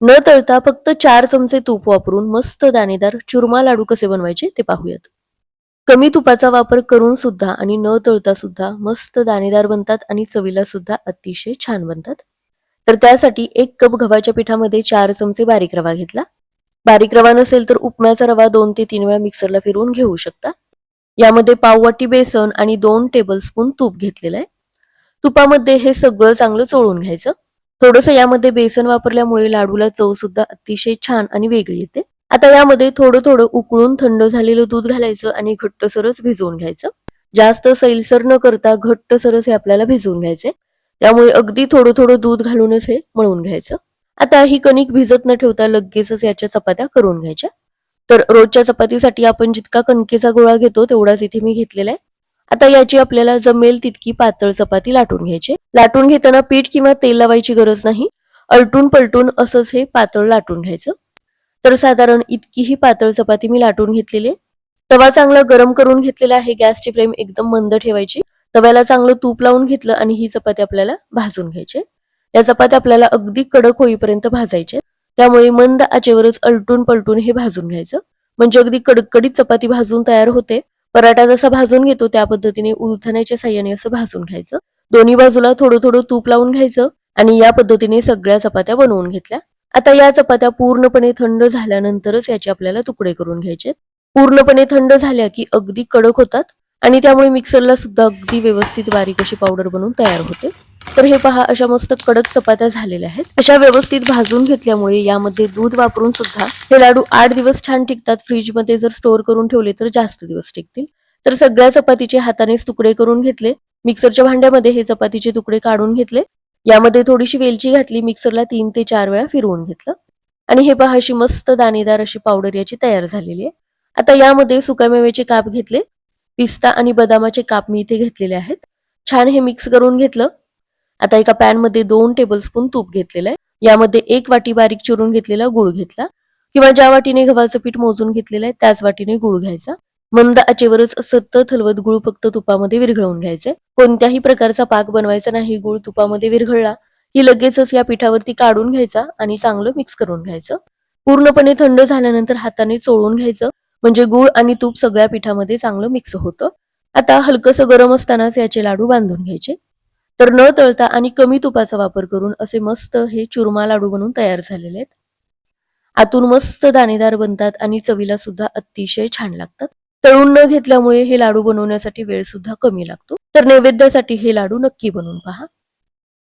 न तळता फक्त 4 चमचे तूप वापरून मस्त दाणेदार चुरमा लाडू कसे बनवायचे ते पाहूयात. कमी तुपाचा वापर करून सुद्धा आणि न तळता सुद्धा मस्त दाणेदार बनतात आणि चवीला सुद्धा अतिशय छान बनतात. तर त्यासाठी 1 कप गव्हाच्या पिठामध्ये 4 चमचे बारीक रवा घेतला. बारीक रवा नसेल तर उपम्याचा रवा 2 ते 3 वेळा मिक्सरला फिरवून घेऊ शकता. यामध्ये पाव वाटी बेसन आणि 2 टेबलस्पून तूप घेतलेलं आहे. तुपामध्ये हे सगळं चांगलं चोळून घ्यायचं. थोडंसं यामध्ये बेसन वापरल्यामुळे लाडूला चव सुद्धा अतिशय छान आणि वेगळी येते. आता यामध्ये थोडं थोडं उकळून थंड झालेलं दूध घालायचं आणि घट्टसरच भिजवून घ्यायचं. जास्त सैलसर न करता घट्टसरच हे आपल्याला भिजवून घ्यायचे. त्यामुळे अगदी थोडं थोडं दूध घालूनच हे मळून घ्यायचं. आता ही कणिक भिजत न ठेवता लगेचच याच्या चपात्या करून घ्यायच्या. तर रोजच्या चपातीसाठी आपण जितका कणकेचा गोळा घेतो तेवढाच इथे मी घेतलेला आहे. आता याची आपल्याला जमेल तितकी पातळ चपाती लाटून घ्यायची. लाटून घेताना पीठ किंवा तेल लावायची गरज नाही. अलटून पलटून असंच हे पातळ लाटून घ्यायचं. तर साधारण इतकी ही पातळ चपाती मी लाटून घेतलेली आहे. तवा चांगला गरम करून घेतलेला आहे. गॅसची फ्लेम एकदम मंद ठेवायची. तव्याला चांगलं तूप लावून घेतलं आणि ही चपाती आपल्याला भाजून घ्यायची. या चपात्या आपल्याला अगदी कडक होईपर्यंत भाजायचे. त्यामुळे मंद आचेवरच अलटून पलटून हे भाजून घ्यायचं. म्हणजे अगदी कडकडीत चपाती भाजून तयार होते. पराठा जसा भाजून घेतो त्या पद्धतीने उलथण्याच्या साह्याने असं भाजून घ्यायचं. दोन्ही बाजूला थोडं थोडं तूप लावून घ्यायचं आणि या पद्धतीने सगळ्या चपात्या बनवून घेतल्या. आता या चपात्या पूर्णपणे थंड झाल्यानंतरच याचे आपल्याला तुकडे करून घ्यायचे. पूर्णपणे थंड झाल्या की अगदी कडक होतात आणि त्यामुळे मिक्सरला सुद्धा अगदी व्यवस्थित बारीक अशी पावडर बनवून तयार होते. तर हे पहा, अशा मस्त कडक चपात्या झालेल्या आहेत. अशा व्यवस्थित भाजून घेतल्यामुळे यामध्ये दूध वापरून सुद्धा हे लाडू 8 दिवस छान टिकतात. फ्रीजमध्ये जर स्टोअर करून ठेवले तर जास्त दिवस टिकतील. तर सगळ्या चपातीचे हातानेच तुकडे करून घेतले. मिक्सरच्या भांड्यामध्ये हे चपातीचे तुकडे काढून घेतले. यामध्ये थोडीशी वेलची घातली. मिक्सरला 3 ते 4 वेळा फिरवून घेतलं आणि हे पहा, अशी मस्त दाणेदार अशी पावडर याची तयार झालेली आहे. आता यामध्ये सुकामेव्याचे काप घेतले. पिस्ता आणि बदामाचे काप मी इथे घेतलेले आहेत. छान हे मिक्स करून घेतलं. आता एका पॅन मध्ये 2 टेबलस्पून तूप घेतलेलं आहे. यामध्ये 1 वाटी बारीक चिरून घेतलेला गूळ घेतला किंवा ज्या वाटीने गव्हाचं पीठ मोजून घेतलेलं आहे त्याच वाटीने गूळ घ्यायचा. मंद आचेवरच सतत हलवत गूळ फक्त तुपामध्ये विरघळून घ्यायचे. कोणत्याही प्रकारचा पाक बनवायचा नाही. गूळ तुपामध्ये विरघळला की लगेचच या पिठावरती काढून घ्यायचा आणि चांगलं मिक्स करून घ्यायचं. पूर्णपणे थंड झाल्यानंतर हाताने चोळून घ्यायचं. म्हणजे गूळ आणि तूप सगळ्या पिठामध्ये चांगलं मिक्स होतं. आता हलकसं गरम असतानाच याचे लाडू बांधून घ्यायचे. तर न तळता आणि कमी तुपाचा वापर करून असे मस्त हे चुरमा लाडू बनून तयार झालेले आहेत. आतून मस्त दाणेदार बनतात आणि चवीला सुद्धा अतिशय छान लागतात. तळून न घेतल्यामुळे हे लाडू बनवण्यासाठी वेळ सुद्धा कमी लागतो. तर नैवेद्यासाठी हे लाडू नक्की बनवून पहा.